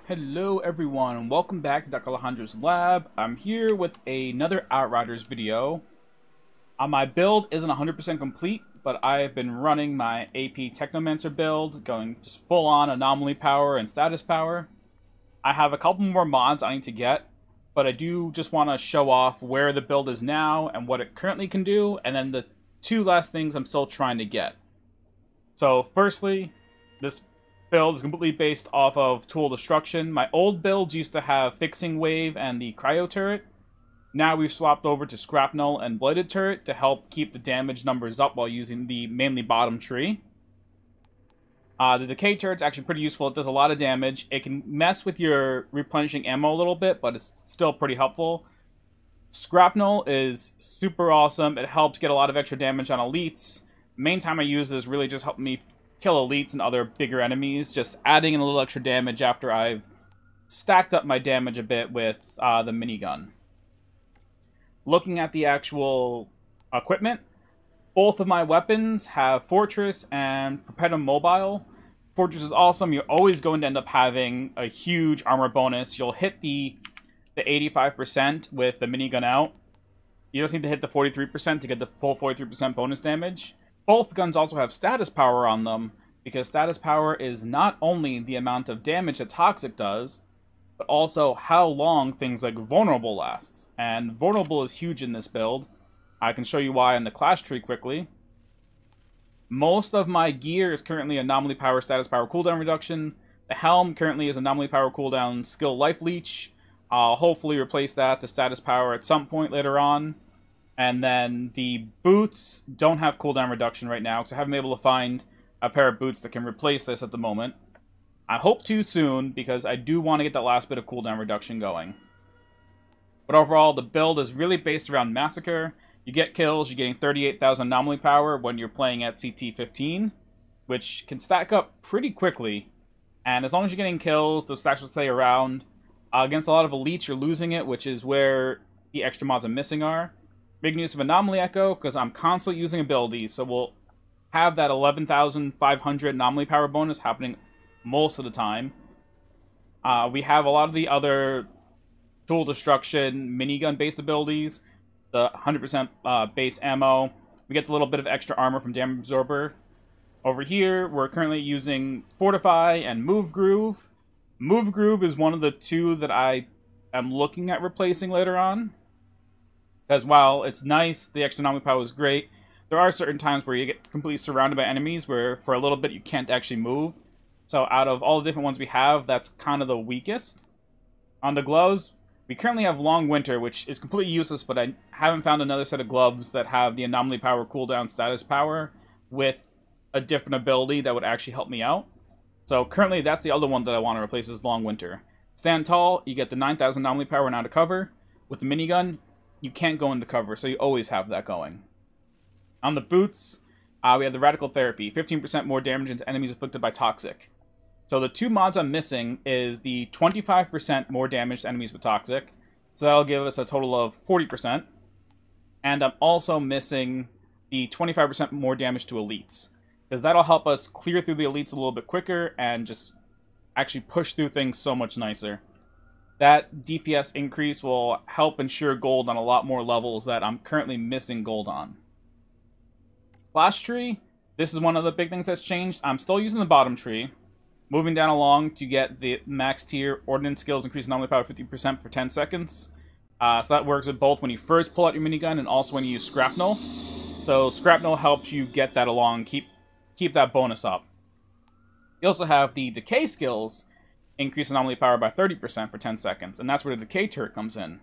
Hello everyone, and welcome back to Dr. Alejandro's lab. I'm here with another Outriders video. My build isn't 100% complete, but I have been running my AP Technomancer build, going just full on anomaly power and status power. I have a couple more mods I need to get, but I do just want to show off where the build is now and what it currently can do, and then the two last things I'm still trying to get. So firstly, this build is completely based off of tool destruction. My old builds used to have fixing wave and the cryo turret. Now we've swapped over to scrapnel and bladed turret to help keep the damage numbers up while using the mainly bottom tree. The decay turret's actually pretty useful. It does a lot of damage. It can mess with your replenishing ammo a little bit, but it's still pretty helpful. Scrapnel is super awesome. It helps get a lot of extra damage on elites. Main time I use is really just helping me kill elites and other bigger enemies, just adding in a little extra damage after I've stacked up my damage a bit with the minigun. Looking at the actual equipment, both of my weapons have Fortress and Perpetuum Mobile. Fortress is awesome. You're always going to end up having a huge armor bonus. You'll hit the 85% with the minigun out. You just need to hit the 43% to get the full 43% bonus damage. Both guns also have status power on them, because status power is not only the amount of damage that Toxic does, but also how long things like Vulnerable lasts. And Vulnerable is huge in this build. I can show you why in the class tree quickly. Most of my gear is currently Anomaly Power, Status Power, Cooldown Reduction. The helm currently is Anomaly Power, Cooldown, Skill, Life Leech. I'll hopefully replace that to Status Power at some point later on. And then the boots don't have cooldown reduction right now, because I haven't been able to find a pair of boots that can replace this at the moment. I hope to soon, because I do want to get that last bit of cooldown reduction going. But overall, the build is really based around Massacre. You get kills, you're getting 38,000 anomaly power when you're playing at CT15, which can stack up pretty quickly. And as long as you're getting kills, those stacks will stay around. Against a lot of elites, you're losing it, which is where the extra mods I'm missing are. Making use of Anomaly Echo, because I'm constantly using abilities, so we'll have that 11,500 anomaly power bonus happening most of the time. We have a lot of the other tool destruction, minigun-based abilities, the 100% base ammo. We get the little bit of extra armor from Damage Absorber. Over here, we're currently using Fortify and Move Groove. Move Groove is one of the two that I am looking at replacing later on. Because while it's nice, the extra anomaly power is great, there are certain times where you get completely surrounded by enemies where for a little bit you can't actually move. So out of all the different ones we have, that's kind of the weakest. On the gloves, we currently have Long Winter, which is completely useless, but I haven't found another set of gloves that have the anomaly power, cooldown, status power with a different ability that would actually help me out. So currently that's the other one that I want to replace, is Long Winter. Stand Tall, you get the 9,000 anomaly power and out of cover. With the minigun, you can't go into cover, so you always have that going. On the boots, we have the Radical Therapy, 15% more damage into enemies afflicted by Toxic. So the two mods I'm missing is the 25% more damage to enemies with Toxic, so that'll give us a total of 40%. And I'm also missing the 25% more damage to elites, because that'll help us clear through the elites a little bit quicker and just actually push through things so much nicer. That DPS increase will help ensure gold on a lot more levels that I'm currently missing gold on. Class tree, this is one of the big things that's changed. I'm still using the bottom tree. Moving down along to get the max tier ordnance skills, increase anomaly power 50% for 10 seconds. So that works with both when you first pull out your minigun and also when you use Scrapnel. So Scrapnel helps you get that along, keep that bonus up. You also have the decay skills, increase anomaly power by 30% for 10 seconds, and that's where the decay turret comes in.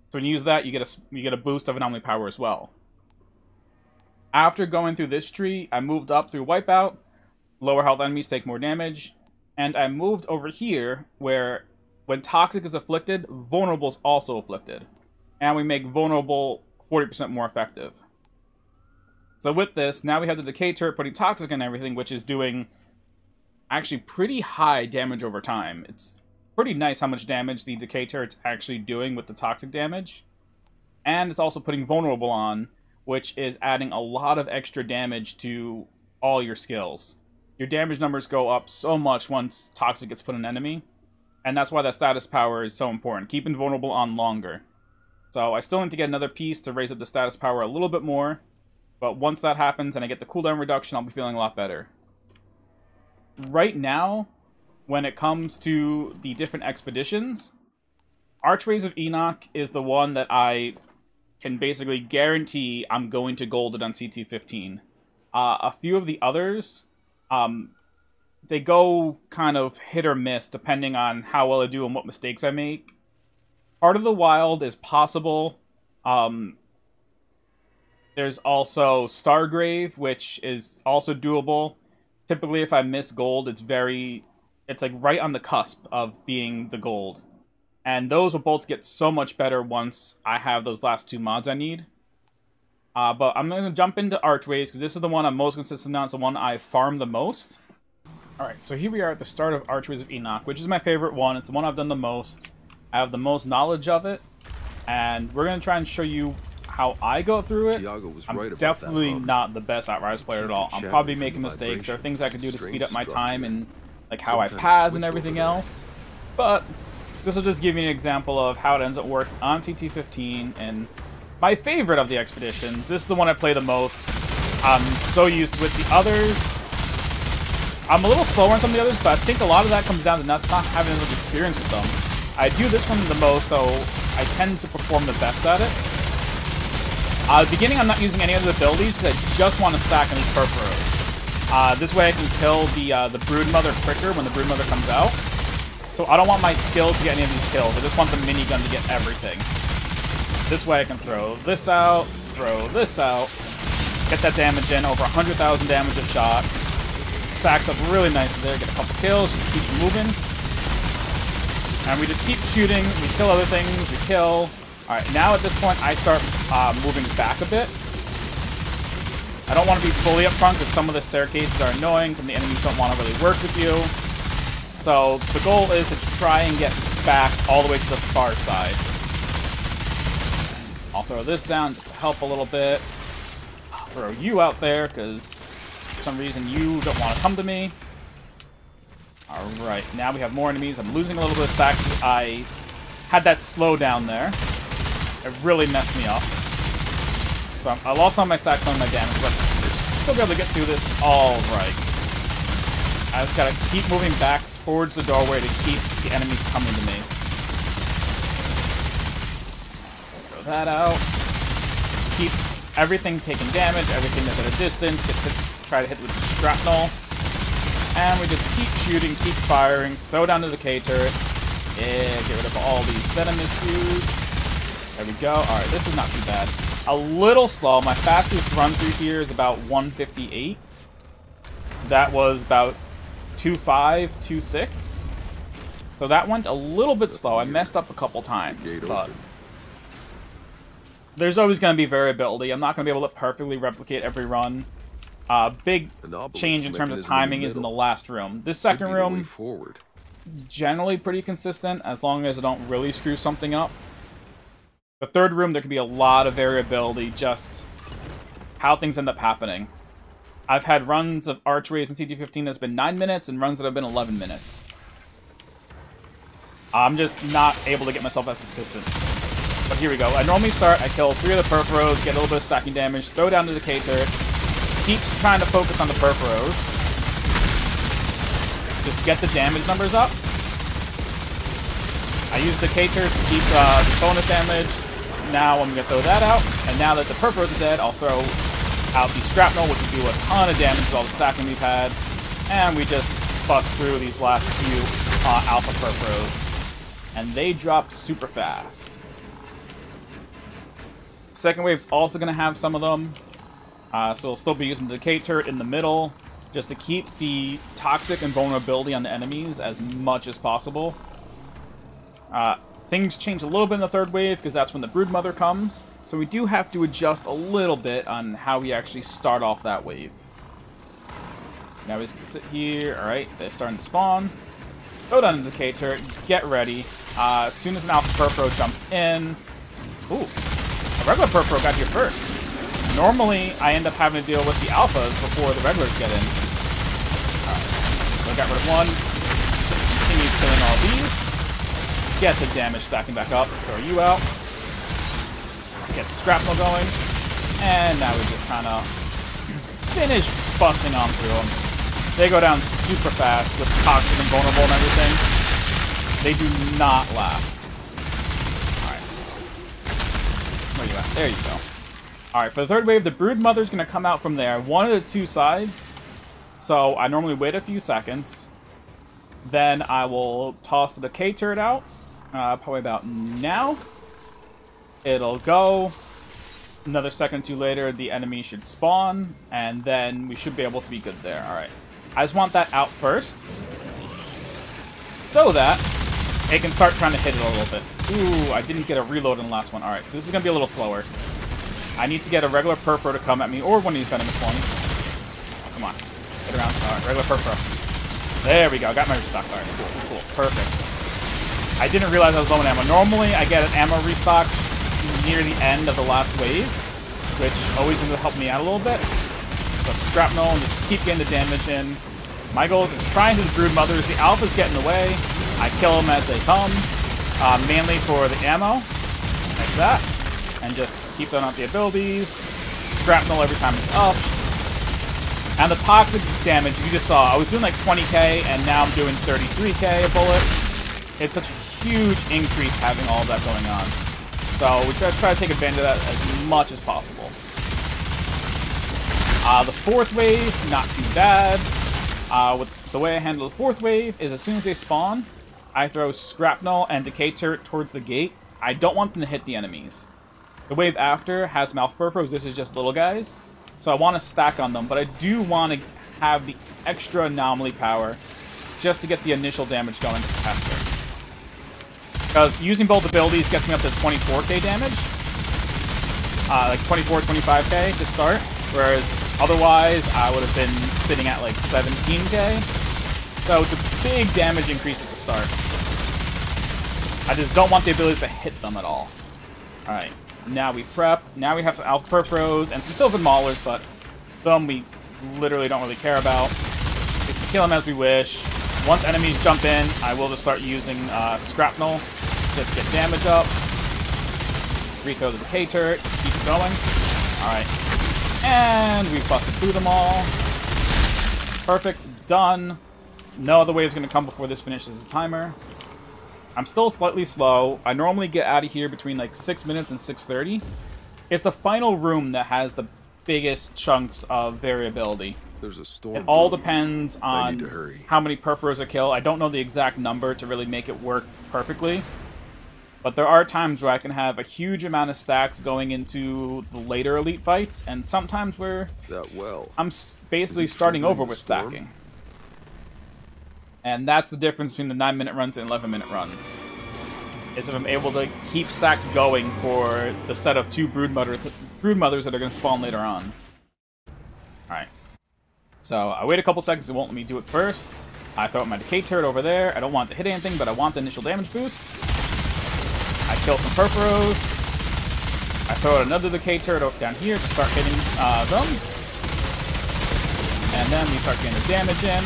So when you use that, you get a boost of anomaly power as well. After going through this tree, I moved up through Wipeout. Lower health enemies take more damage. And I moved over here, where when Toxic is afflicted, Vulnerable is also afflicted. And we make Vulnerable 40% more effective. So with this, now we have the decay turret putting Toxic in everything, which is doing actually pretty high damage over time. It's pretty nice how much damage the decay turret's actually doing with the Toxic damage. And it's also putting Vulnerable on, which is adding a lot of extra damage to all your skills. Your damage numbers go up so much once Toxic gets put on an enemy. And that's why that status power is so important. Keep invulnerable on longer. So I still need to get another piece to raise up the status power a little bit more. But once that happens and I get the cooldown reduction, I'll be feeling a lot better. Right now, when it comes to the different expeditions, Archways of Enoch is the one that I can basically guarantee I'm going to gold it on CT15. A few of the others, they go kind of hit or miss depending on how well I do and what mistakes I make. Heart of the Wild is possible. There's also Stargrave, which is also doable. Typically, if I miss gold, it's like right on the cusp of being the gold. And those will both get so much better once I have those last 2 mods I need. But I'm going to jump into Archways, because this is the one I'm most consistent on. It's the one I farm the most. Alright, so here we are at the start of Archways of Enoch, which is my favorite one. It's the one I've done the most. I have the most knowledge of it. And we're going to try and show you how I go through it. I'm definitely not the best Outriders player at all. I'm probably making mistakes. There are things I can do to speed up my time and like how I path and everything else. But this will just give you an example of how it ends up working on CT15. And my favorite of the expeditions, this is the one I play the most. I'm so used with the others. I'm a little slower on some of the others, but I think a lot of that comes down to not having as much experience with them. I do this one the most, so I tend to perform the best at it. At the beginning, I'm not using any of the abilities because I just want to stack on these Purphoros. This way I can kill the Broodmother quicker when the Broodmother comes out. So I don't want my skills to get any of these kills. I just want the minigun to get everything. This way I can throw this out, get that damage in, over 100,000 damage a shot. Stacks up really nicely there, get a couple kills, just keep moving. And we just keep shooting, we kill other things, we kill. Alright, now at this point I start moving back a bit. I don't want to be fully up front because some of the staircases are annoying, some of the enemies don't want to really work with you. So the goal is to try and get back all the way to the far side. I'll throw this down just to help a little bit. I'll throw you out there because for some reason you don't want to come to me. Alright, now we have more enemies. I'm losing a little bit of stacks. I had that slow down there. It really messed me up. So I lost all my stacks on my damage, but still be able to get through this alright. I just gotta keep moving back towards the doorway to keep the enemies coming to me. Throw that out. Keep everything taking damage, everything that's at a distance. Try to hit with shrapnel. And we just keep shooting, keep firing, throw down to the K turret. Yeah, get rid of all these venomous dudes. There we go. Alright, this is not too bad. A little slow. My fastest run through here is about 158. That was about 2.5, 2.6. So that went a little bit slow. I messed up a couple times, but there's always going to be variability. I'm not going to be able to perfectly replicate every run. Big change in terms of timing is in the last room. This second room, generally pretty consistent, as long as I don't really screw something up. The third room, there can be a lot of variability, just how things end up happening. I've had runs of Archways in CT15 that's been 9 minutes, and runs that have been 11 minutes. I'm just not able to get myself that consistent. But here we go. I normally start, I kill 3 of the Purphoros, get a little bit of stacking damage, throw down to the K turret, keep trying to focus on the Purphoros. Just get the damage numbers up. I use the K turret to keep the bonus damage. Now I'm going to throw that out, and now that the Purphoros are dead, I'll throw out the Shrapnel, which will do a ton of damage with all the stacking we've had, and we just bust through these last few Alpha Purphoros, and they drop super fast. Second wave's also going to have some of them, so we'll still be using the K turret in the middle, just to keep the toxic and vulnerability on the enemies as much as possible. Things change a little bit in the third wave, because that's when the Broodmother comes. So we do have to adjust a little bit on how we actually start off that wave. Now we just sit here. Alright, they're starting to spawn. Go down into the K turret. Get ready. As soon as an Alpha Purpro jumps in... Ooh, a regular Purpro got here first. Normally, I end up having to deal with the Alphas before the regulars get in. Alright, so I got rid of one. Just continue killing all these. Get the damage stacking back up. Throw you out. Get the shrapnel going. And now we just kind of finish busting on through them. They go down super fast with toxic and vulnerable and everything. They do not last. Alright. Where you at? There you go. Alright, for the third wave, the Brood Mother's going to come out from there. One of the two sides. So I normally wait a few seconds. Then I will toss the decay turret out. Probably about now. It'll go. Another second or two later, the enemy should spawn. And then we should be able to be good there. Alright. I just want that out first. So that it can start trying to hit it a little bit. Ooh, I didn't get a reload in the last one. Alright, so this is going to be a little slower. I need to get a regular Perfro to come at me, or one of these venomous ones. Oh, come on. Get around. Alright, regular Perfro. There we go. Got my restock. Alright, cool. Perfect. I didn't realize I was low on ammo. Normally, I get an ammo restock near the end of the last wave, which always ends up helping me out a little bit. So shrapnel and just keep getting the damage in. My goal is to try into the Brood Mothers. The Alpha's getting away. I kill them as they come, mainly for the ammo, like that, and just keep throwing out the abilities. Shrapnel every time it's up. And the toxic damage, you just saw, I was doing like 20k, and now I'm doing 33k a bullet. It's such a huge increase having all of that going on. So we try to take advantage of that as much as possible. The fourth wave, not too bad. With the way I handle the fourth wave is as soon as they spawn, I throw shrapnel and decay turret towards the gate. I don't want them to hit the enemies. The wave after has mouth perfos. This is just little guys. So I want to stack on them, but I do want to have the extra anomaly power just to get the initial damage going faster. Because using both abilities gets me up to 24k damage. Like 24, 25k to start. Whereas otherwise, I would have been sitting at like 17k. So it's a big damage increase at the start. I just don't want the ability to hit them at all. Alright, now we prep. Now we have some Alpha Perfros and some Sylvan Maulers, but them we literally don't really care about. We can kill them as we wish. Once enemies jump in, I will just start using Shrapnel just to get damage up. Rethrow the decay turret, keep it going. Alright. And we've busted through them all. Perfect. Done. No other wave is going to come before this finishes the timer. I'm still slightly slow. I normally get out of here between like 6 minutes and 6:30. It's the final room that has the biggest chunks of variability. There's a storm. It all depends on how many Perforos I kill. I don't know the exact number to really make it work perfectly. But there are times where I can have a huge amount of stacks going into the later elite fights, and sometimes where I'm basically starting over with stacking. And that's the difference between the 9-minute runs and 11-minute runs. Is if I'm able to keep stacks going for the set of 2 brood mothers that are going to spawn later on. Alright. So I wait a couple seconds, it won't let me do it first. I throw out my decay turret over there. I don't want it to hit anything, but I want the initial damage boost. I kill some Perforos. I throw out another decay turret down here to start hitting them. And then we start getting the damage in.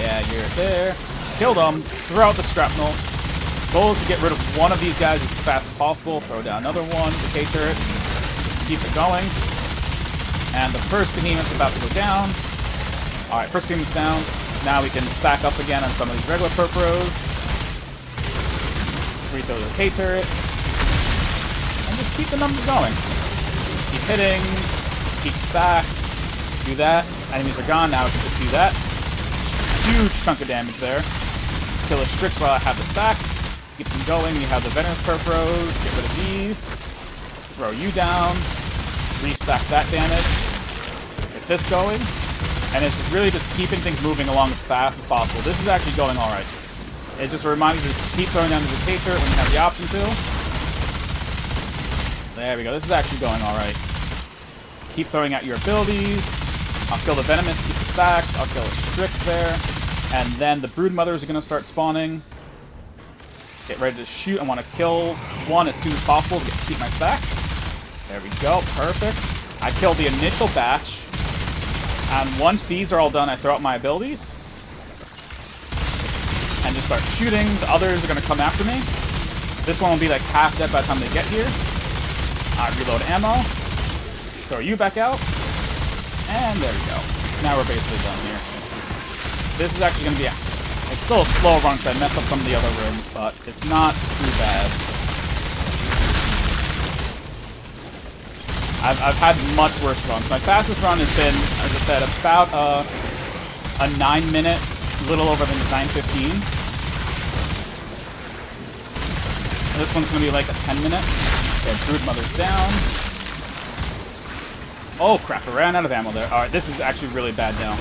Yeah, you're there. Kill them. Throw out the shrapnel. Goal is to get rid of one of these guys as fast as possible. Throw down another one. Decay turret. Just keep it going. And the first behemoth's about to go down. Alright, first behemoth's down. Now we can stack up again on some of these regular Perforos. Rethrow the decay turret. And just keep the numbers going. Keep hitting. Keep stacks. Do that. Enemies are gone. Now we can just do that. Huge chunk of damage there. Kill a Strix while I have the stacks. Keep them going. You have the Venomous Perforos. Get rid of these. Throw you down. Restack that damage. Get this going. And it's just really just keeping things moving along as fast as possible. This is actually going alright. It's just a reminder to just keep throwing down the decay turret when you have the option to. There we go. This is actually going alright. Keep throwing out your abilities. I'll kill the Venomous, keep the stacks. I'll kill a Strix there. And then the Brood Mothers are going to start spawning. Get ready to shoot. I want to kill one as soon as possible to keep my stacks. There we go. Perfect. I kill the initial batch. And once these are all done, I throw out my abilities. And just start shooting. The others are going to come after me. This one will be like half dead by the time they get here. Reload ammo. Throw you back out. And there we go. Now we're basically done here. This is actually going to be it's still a slow run because I messed up some of the other rooms, but it's not too bad. I've had much worse runs. My fastest run has been, as I said, about a 9-minute, little over than 9:15. This one's going to be like a 10-minute. Okay, Brood Mother's down. Oh crap, I ran out of ammo there. Alright, this is actually really bad now.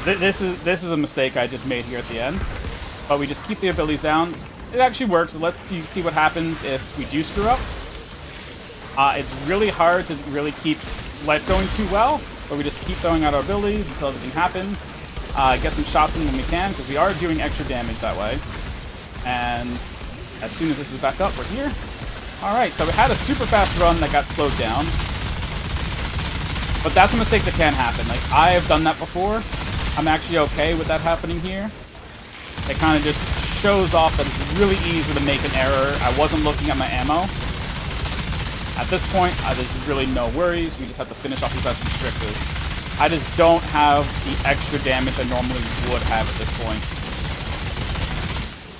This is a mistake I just made here at the end. But we just keep the abilities down. It actually works. So let's see what happens if we do screw up. It's really hard to really keep life going too well, but we just keep throwing out our abilities until everything happens. Get some shots in when we can, because we are doing extra damage that way. And as soon as this is back up, we're here. Alright, so we had a super fast run that got slowed down. But that's a mistake that can happen. Like, I have done that before. I'm actually okay with that happening here. It kind of just shows off that it's really easy to make an error. I wasn't looking at my ammo. At this point, there's really no worries. We just have to finish off these last restrictors. I just don't have the extra damage I normally would have at this point.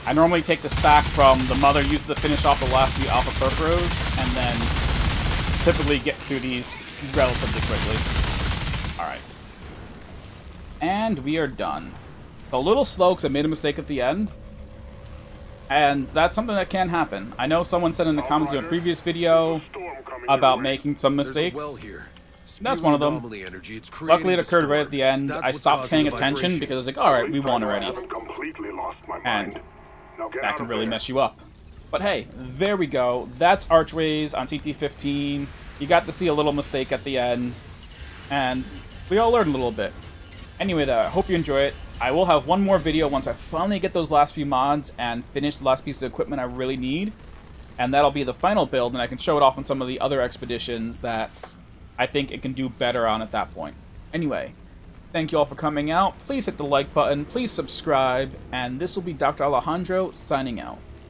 I normally take the stack from the Mother, use it to finish off the last few Alpha Perforos, and then typically get through these relatively quickly. Alright. And we are done. A little slow because I made a mistake at the end. And that's something that can happen. I know someone said in the comments in a previous video about making some mistakes. That's one of them. Luckily, it occurred right at the end. I stopped paying attention because I was like, alright, we won already. And that can really mess you up. But hey, there we go. That's Archways on CT15. You got to see a little mistake at the end. And we all learned a little bit. Anyway, I hope you enjoy it. I will have one more video once I finally get those last few mods and finish the last piece of equipment I really need. And that'll be the final build, and I can show it off on some of the other expeditions that I think it can do better on at that point. Anyway, thank you all for coming out. Please hit the like button, please subscribe, and this will be Dr. Alejandro signing out.